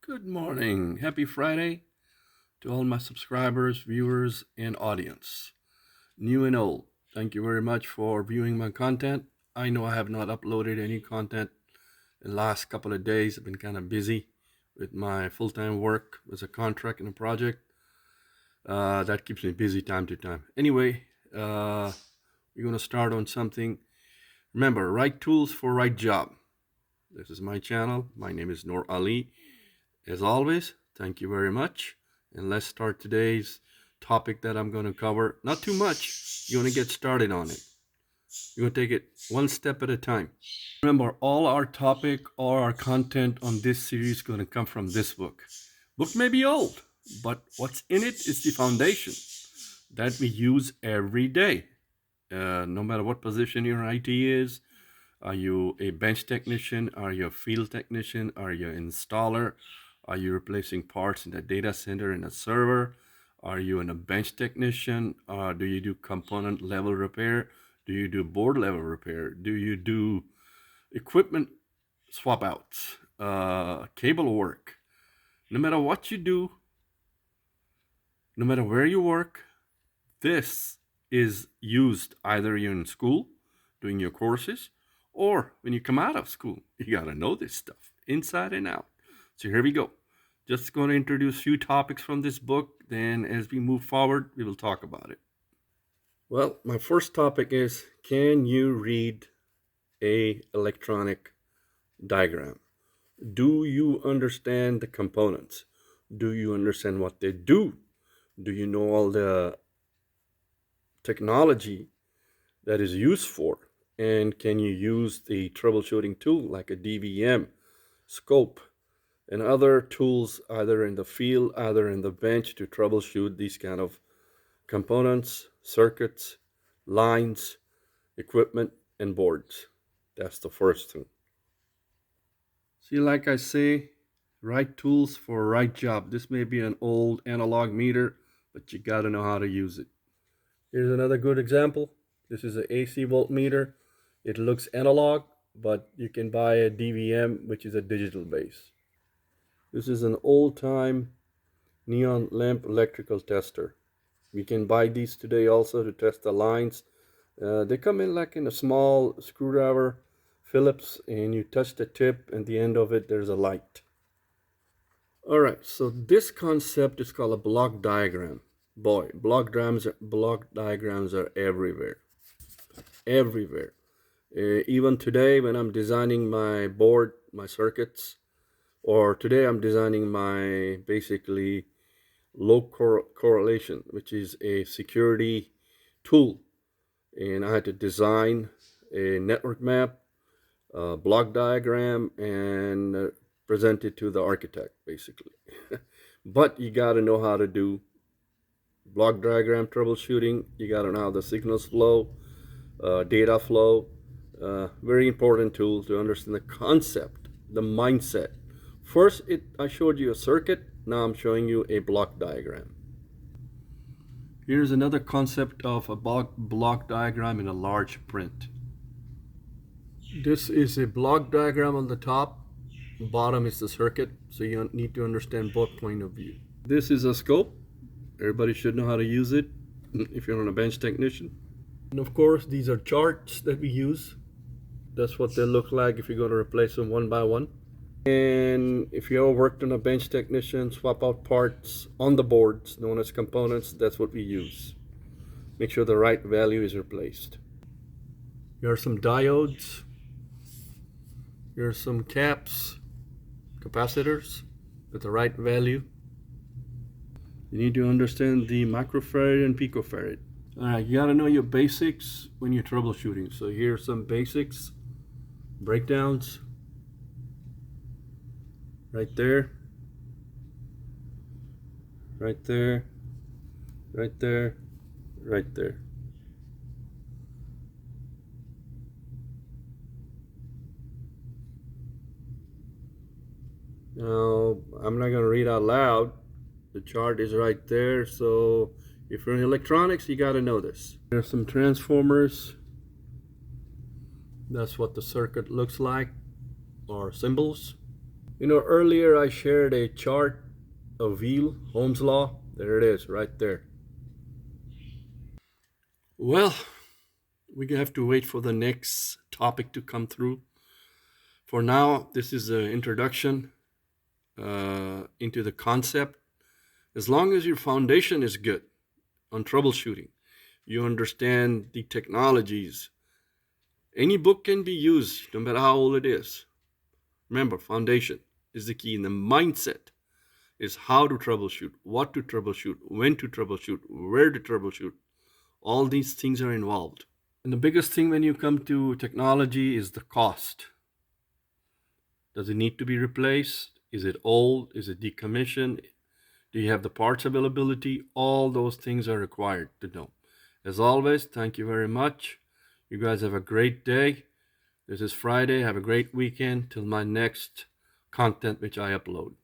Good morning. Happy Friday to all my subscribers, viewers, and audience, new and old. Thank you very much for viewing my content. I know I have not uploaded any content in the last couple of days. I've been kind of busy with my full-time work as a contract and a project. That keeps me busy time to time. Anyway, we're going to start on something. Remember, right tools for right job. This is my channel. My name is Noor Ali. As always, thank you very much. And let's start today's topic that I'm going to cover. Not too much. You're going to get started on it. You're going to take it one step at a time. Remember, all our topic or our content on this series is going to come from this book. Book may be old, but what's in it is the foundation that we use every day. No matter what position your IT is. Are you a bench technician? Are you a field technician? Are you an installer? Are you replacing parts in a data center in a server? Are you a bench technician? Do you do component level repair? Do you do board level repair? Do you do equipment swap outs, cable work? No matter what you do, no matter where you work, this is used either you're in school doing your courses, or when you come out of school. You got to know this stuff inside and out. So here we go. Just going to introduce a few topics from this book. Then as we move forward, we will talk about it. Well, my first topic is, can you read an electronic diagram? Do you understand the components? Do you understand what they do? Do you know all the technology that is used for? And can you use the troubleshooting tool like a DVM, scope, and other tools either in the field, either in the bench to troubleshoot these kind of components, circuits, lines, equipment, and boards? That's the first thing. See, like I say, right tools for right job. This may be an old analog meter, but you got to know how to use it. Here's another good example. This is an AC voltmeter. It looks analog, but you can buy a DVM, which is a digital base. This is an old-time neon lamp electrical tester. We can buy these today also to test the lines. They come in like in a small screwdriver, Phillips, and you touch the tip, and the end of it, there's a light. All right, so this concept is called a block diagram. Boy, block diagrams are everywhere. Everywhere. Even today when I'm designing my board, my circuits, or today I'm designing my basically low correlation, which is a security tool. And I had to design a network map, a block diagram, and present it to the architect basically. But you got to know how to do block diagram troubleshooting. You got to know how the signals flow, data flow. Very important tool to understand the concept, the mindset. First, I showed you a circuit. Now I'm showing you a block diagram. Here's another concept of a block diagram in a large print. This is a block diagram on the top. Bottom is the circuit, so you need to understand both point of view. This is a scope. Everybody should know how to use it if you're on a bench technician. And of course, these are charts that we use. That's what they look like if you're going to replace them one by one. And if you ever worked on a bench technician, swap out parts on the boards known as components, that's what we use. Make sure the right value is replaced. Here are some diodes. Here are some caps, capacitors with the right value. You need to understand the microfarad and picofarad. All right, you got to know your basics when you're troubleshooting. So here are some basics, breakdowns, right there, right there, right there, right there. Now, I'm not going to read out loud. The chart is right there, so if you're in electronics, you got to know this. There's some transformers. That's what the circuit looks like, or symbols. Earlier I shared a chart of wheel, Ohm's law. There it is, right there. Well, we have to wait for the next topic to come through. For now, this is an introduction into the concept. As long as your foundation is good on troubleshooting, you understand the technologies, any book can be used, no matter how old it is. Remember, foundation is the key, and the mindset is how to troubleshoot, what to troubleshoot, when to troubleshoot, where to troubleshoot. All these things are involved. And the biggest thing when you come to technology is the cost. Does it need to be replaced? Is it old? Is it decommissioned? Do you have the parts availability? All those things are required to know. As always, thank you very much. You guys have a great day. This is Friday. Have a great weekend till my next content which I upload.